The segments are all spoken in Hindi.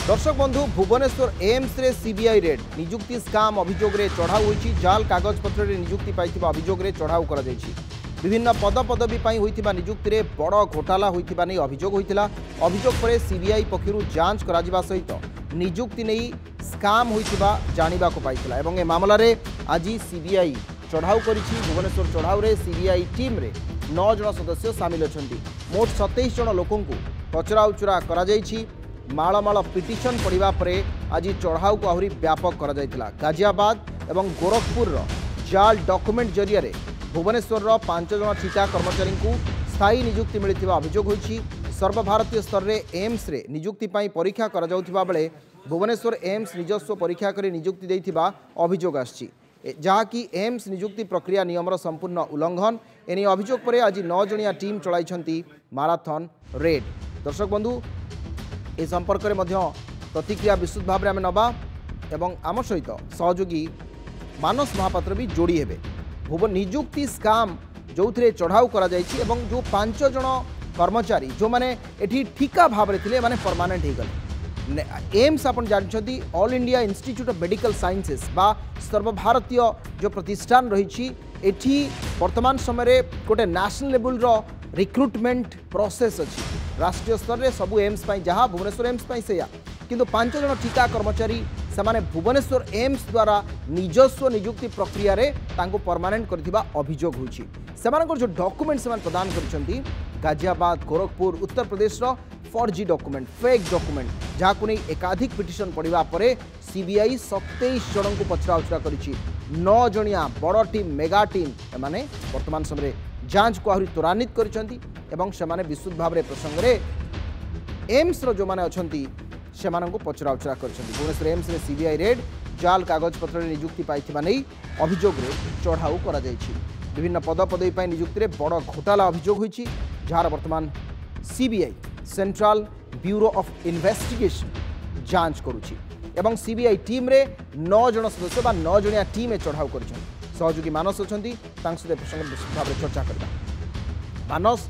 दर्शक बंधु भुवनेश्वर एम्स रे सीबीआई रेड निजुक्ति स्काम अभियोग रे चढ़ाऊ होईछि। जाल कागज पत्र रे निजुक्ति पाइथिबा अभियोग रे चढ़ाऊ करा जायछि। विभिन्न पद पदवी पाई होइथिबा निजुक्ति रे बड़ घोटाला होइथिबा नै अभियोग होइथिला। अभियोग परे सीबीआई पक्षरु जांच करा जिबा सहित निजुक्ति नै स्काम होइथिबा जानिबा को पाइथिला एवं ए मामला रे आज सीबीआई चढ़ाऊ करिछि। भुवनेश्वर चढ़ाऊ रे सीबीआई टीम रे 9 जन सदस्य शामिल अछंती। मोट 27 जन लोकंकु पचराउचरा करा जायछि। माळमाळ पिटिशन पड़ा पर आज चढ़ाऊ को आहरी व्यापक करा जायतिला। गाजियाबाद एवं गोरखपुर जाल डॉक्यूमेंट जरिया भुवनेश्वर 5 जन ठिका कर्मचारी को स्थायी निजुक्ति मिलता अभियोग होईछि। सर्वभारतीय स्तर में एम्स रे निजुक्ति पाई परीक्षा करा जाउथिबा बेले भुवनेश्वर एम्स निजस्व परीक्षा करी निजुक्ति देइथिबा अभियोग आछि, जहाँकि एम्स निजुक्ति प्रक्रिया नियमर संपूर्ण उल्लंघन। एने अभियोग पर आज 9 जणिया टीम चलाइछंती माराथन रेड। दर्शक बंधु ए संपर्क में प्रतिक्रिया विस्तृत भाव में आम नवा एवं आम सहित सहयोगी मानस महापात्र भी जोड़ी हेबे। भुवन निजुक्ति स्काम जो थे चढ़ाऊ करा जायछि एवं जो 5 जन कर्मचारी जो माने एठी ठिका भाव में थिले माने परमानेंट हो गले। एम्स आपण जानछथि all India institute of medical sciences बा सर्वभारतीय जो प्रतिष्ठान रही एठी वर्तमान समय गोटे नेशनल लेवल रो रिक्रुटमेंट प्रोसेस अच्छी। राष्ट्रीय स्तर में सबू एम्स जहाँ भुवनेश्वर एम्स से किंतु 5 जन ठिका कर्मचारी से भुवनेश्वर एम्स द्वारा निजस्व निजुक्ति प्रक्रिया रे तांको परमानेंट करथिबा अभियोग होछि। सेमानकर जो डॉक्यूमेंट से प्रदान करछंती गाजियाबाद गोरखपुर उत्तर प्रदेश रो फर्जी डॉक्यूमेंट फेक डॉक्यूमेंट जहां नहीं एकाधिक पिटिशन पड़ा पर सीबीआई 27 जन को पचराउचरा करिछि। 9 जणिया बड़ टीम मेगा टीम एमाने वर्तमान समय जांच को आहरी त्वरान्वित करिसेंती एवं सेमाने विस्तृत भाव में प्रसंग में एम्स रो जो माने अछंती सेमानंको पचराउचरा करिसेंती। भुवनेश्वर एम्स रे सीबीआई रेड जाल कागज पत्र रे नियुक्ति पाइथिबा नै अभियोग रे चढ़ाऊ करा जायछि। विभिन्न पद पदवी पाई नियुक्ति रे बड़ घोटाला अभियोग होईछि, जार वर्तमान CBI central bureau of investigation जांच करुछि एवं सीबीआई टीम रे 9 जन सदस्य बा 9 जणिया टीम ए चढ़ाऊ करिसेंती। सहयोगी मानस अछंती तांक सहित प्रसंग विस्तृत भाव में चर्चा करबा। मानस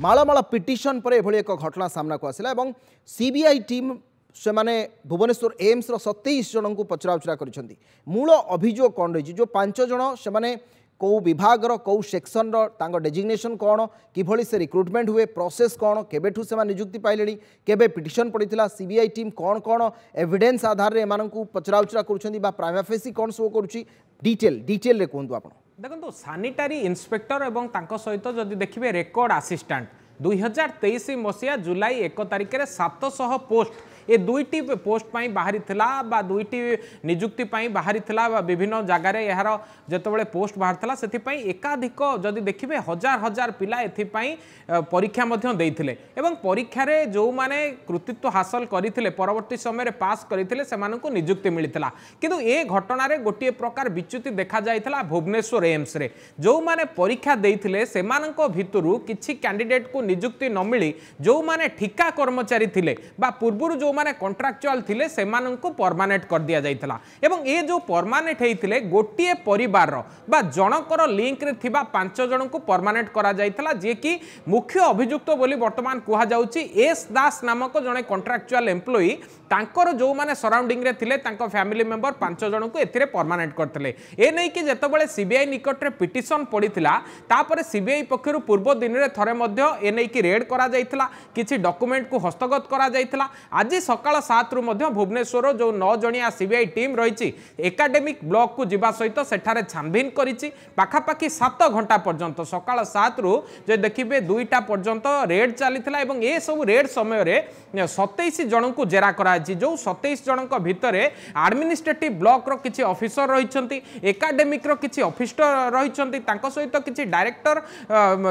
माळमाळ पिटिशन पर एभली एक घटना सामना को आसिला एवं सीबीआई टीम से माने भुवनेश्वर एम्स रो 27 जन को पचराउचरा करिसेंती। मूल अभियोग कोन रही जो 5 जन से माने कौ विभाग रो कौ सेक्शन रो तांको डेजिग्नेशन कोन किभली से रिक्रुटमेंट हुए प्रोसेस कोन केबेठू से नियुक्ति पाइलेनी केबे पिटिशन पड़ीथिला सीबीआई टीम कोन कोन एविडेंस आधार रे एमानंकु पचराउचरा करूछंती बा प्राइमा फेसी कोन सो करूछि डिटेल रे कोंतु आपण देखो सानिटारी इंस्पेक्टर एवं तांको सहित जदि देखिबे रेकॉर्ड असिस्टेंट 2023 मसीहा जुलाई 1 तारिख में 700 पोस्ट ए दुईटी पोस्ट पाई बाहरी थिला बा दुईटी निजुक्ति पाई बाहरी थिला बा विभिन्न जगार यार जितेबाला पोस्ट बाहर थिला सेथि पाई एकाधिक जदि देखिबे हजार हजार पिला एथि पाई परीक्षा मध्य देइथिले एवं परीक्षा रे जो माने कृतित्व हासिल करिथिले परवर्ती समय रे पास करिथिले सेमानकु निजुक्ति मिलिथिला। किंतु ए घटना रे गोटे प्रकार विच्युति देखा जाइथिला भुवनेश्वर एम्स रे जो माने परीक्षा देइथिले सेमानको भितरु किछि कैंडिडेट को निजुक्ति न मिली जो माने ठिका कर्मचारी थिले बा पूर्वरु जो माने कॉन्ट्रैक्चुअल थिले सेमानंको परमानेंट कर दिया जाइथिला एवं ए जो परमानेंट हेइथिले गोटिए परिवार रो बा जनकर लिंक रे थिबा 5 जन को परमानेंट करा जाइथिला जे कि मुख्य अभियुक्त बोली वर्तमान कुहा जाउची एस दास नामक जने कॉन्ट्रैक्चुअल एम्प्लॉई तांकर जो माने सराउंडिंग रे थिले तांको फैमिली मेंबर 5 जन को एथिरे परमानेंट करथिले। ए नै कि जेतेबेले सीबीआई निकट रे पिटिशन पड़ीथिला तापर सीबीआई पक्षरु पूर्व दिन रे थरे मध्य ए नै कि रेड करा जाइथिला किछि डॉक्यूमेंट को हस्तगत करा जाइथिला। आज सकाळ 7 रु मध्य भुवनेश्वर जो 9 जणिया सीबीआई टीम रही एकाडेमिक ब्लॉक को जीवा सहित सेठारे छानबीन करिछि। पाखापाखि 7 घंटा पर्यंत सकाळ 7 रु जे देखिबे 2टा पर्यंत रेड चलीथिला एवं ए सब रेड समय रे 27 जन को जेरा करा जो 27 जन भितर एडमिनिस्ट्रेटिव ब्लॉक रो किछि ऑफिसर रहिछंती एकाडेमिक रो किछि ऑफिसर रहिछंती तांको सहित किछि डायरेक्टर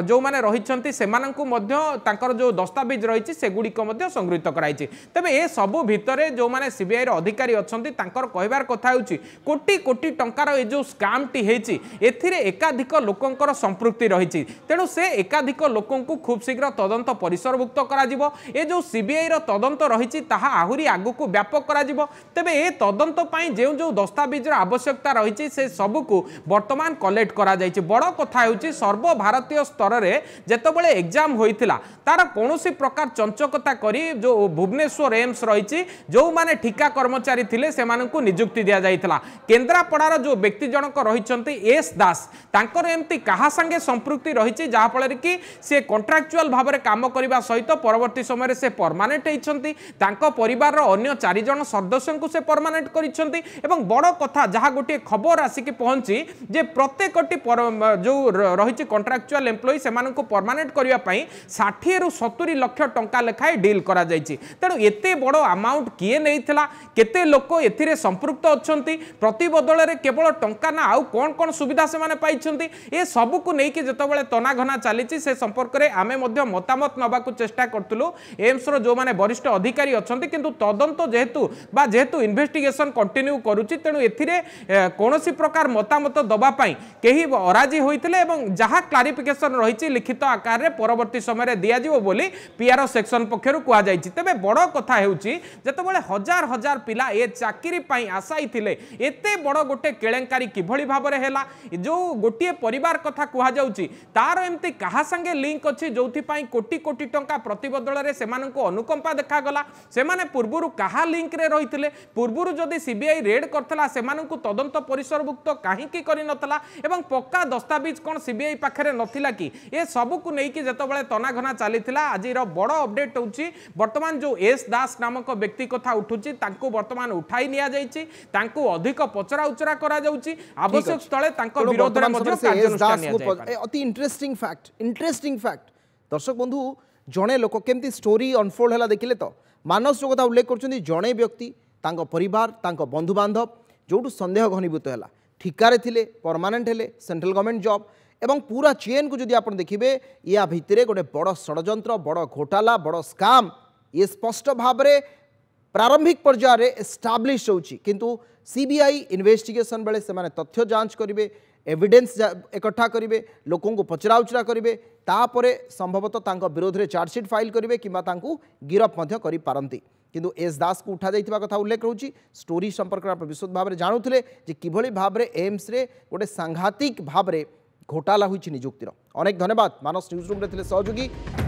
जो माने रहिछंती सेमानंकु मध्य तांकर जो दस्तावेज रहिछि सेगुडी को मध्य संग्रहित कराइछि। तबे ए सबु भितरे जो माने सीबीआई रो अधिकारी अछंती तांकर कहबार कथा होछि कोटी कोटी टंकार ए जो स्कैम टी हेछि एथिरे एकाधिक लोकंकर संपृक्ति रहिछि तेणु से एकाधिक लोकंकु खूब शीघ्र तदंत परिसरभुक्त करा जिवो। ए जो सीबीआई रो तदंत रहिछि ताहा आहुरी आगुकु व्यापक करा जिवो। तबे ए तदंत पई जे जो दस्तावेज रो आवश्यकता रहिछि से सबुकु वर्तमान कलेक्ट करा जाइछि। बड़ कथा होछि सर्वभारतीय स्तर रे जेतेबेले एग्जाम होइतिला तार कोनोसी प्रकार चंचकता करी जो भुवनेश्वर एम्स एम्स रही जो माने ठिका कर्मचारी थिले सेमानंकु नियुक्ति दिया जाइतला केन्द्रापड़ार जो व्यक्ति जनक रही एस दास तांकर एमती कहा संगे संपृक्ति रही जहाँ फल कि से कॉन्ट्रैक्चुअल भाव में काम करने सहित परवर्ती समय से परमानेंट होती परिवार अन्य 4 जन सदस्य को से परमानेंट करिसेंती एवं बड़ कथा जहाँ गोटे खबर आसिक पहुंची जे प्रत्येक जो रही कॉन्ट्रैक्चुअल एम्प्लॉई से परमानेंट करने 60 ରୁ 70 लाख टंका लेखाएं डील करा जायछि तेणु एते बड़ अमाउंट किए नैथिला केते लोक एथिरे संपृक्त अछंती प्रति बदल रे केवल टंका ना आउ कोन कोन सुविधा से माने पाइछंती ए सब को नै कि जतबेले तनाघना चली से संपर्क में आमे मध्य मतामत नबाकू चेष्टा करतलु एम्स रो जो माने वरिष्ठ अधिकारी अछंती किंतु तदंत जेहेतु इन्वेस्टिगेशन कंटिन्यू करूची तेणु एथिरे कोनोसी प्रकार मतामत दबा पाई केही अराजी होइतले एवं जहाँ क्लारिफिकेशन रही लिखित आकार में परवर्ती समय दिया जिवो बोली पीआरओ सेक्शन पक्षरु कुआ जायछि तेबे बड़ कथा हेउची जतबेले हजार हजार पिला ए चाकरी पाई आशाई थिले एते बड़ गोटे केलेंकारी किभଳି भाबरे हेला जो गोटे परिवार कथा कुआ जाउची तार एमती कहा संगे लिंक अछि जोथि पाई कोटी कोटी टंका प्रति बदल रे सेमानंको अनुकंपा देखा गला सेमाने पूर्वरु कहा लिंक रे रहिथिले पूर्वरु जदि सीबीआई रेड करथला सेमानंको तदंत परिसरभुक्त काहे की करि नथला एवं पक्का दस्तावेज कोन सीबीआई पाखरे नथिला कि ए सब को नै कि जतबेले तनाघना चलीथिला आजिर बड़ अपडेट होउची वर्तमान जो एस दास नामक व्यक्ति कथा उठुची तांको वर्तमान उठाई निया जायछि तांको अधिक पचरा उचरा करा जाउची आवश्यक स्थले तांको विरोध रे मध्ये कार्यानुष्ठान निया जाय अति इंटरेस्टिंग फैक्ट दर्शक बंधु जणे लोक केमती स्टोरी अनफोल्ड हला देखिले तो मानस जो कथा उल्लेख करछन्ती जणे व्यक्ति तांको परिवार तांको बंधु बांधव जोटू संदेह घनीभूत हला ठिकारे थिले परमानेंट हेले सेंट्रल गवर्नमेंट जॉब एवं पूरा चेन को जदि आपण देखिबे या भितरे गोटे बड़ षडयंत्र बड़ घोटाला बड़ स्काम ये स्पष्ट भाव में प्रारंभिक पर्यायर एस्टाब्लिश होउची किंतु सीबीआई इन्वेस्टिगेशन बेले से तथ्य जांच करेंगे एविडेंस एकठा करेंगे लोकों को पचरा उचरा करेंगे तापरे संभवतः तांको विरोध में चार्जसीट फाइल करेंगे किंबा तांको गिरफ मध्य करि पारंती किंतु एस दास को उठा जाइथिबा कथा उल्लेख होउची स्टोरी संपर्क में विशुद्ध भाव में जानुथिले जे किभଳି भाव में एम्स रे गोटे सांघातिक भाव में घोटाला होइछि नियुक्तिर अनेक धन्यवाद मानस न्यूज रूम रे थिले सहयोगी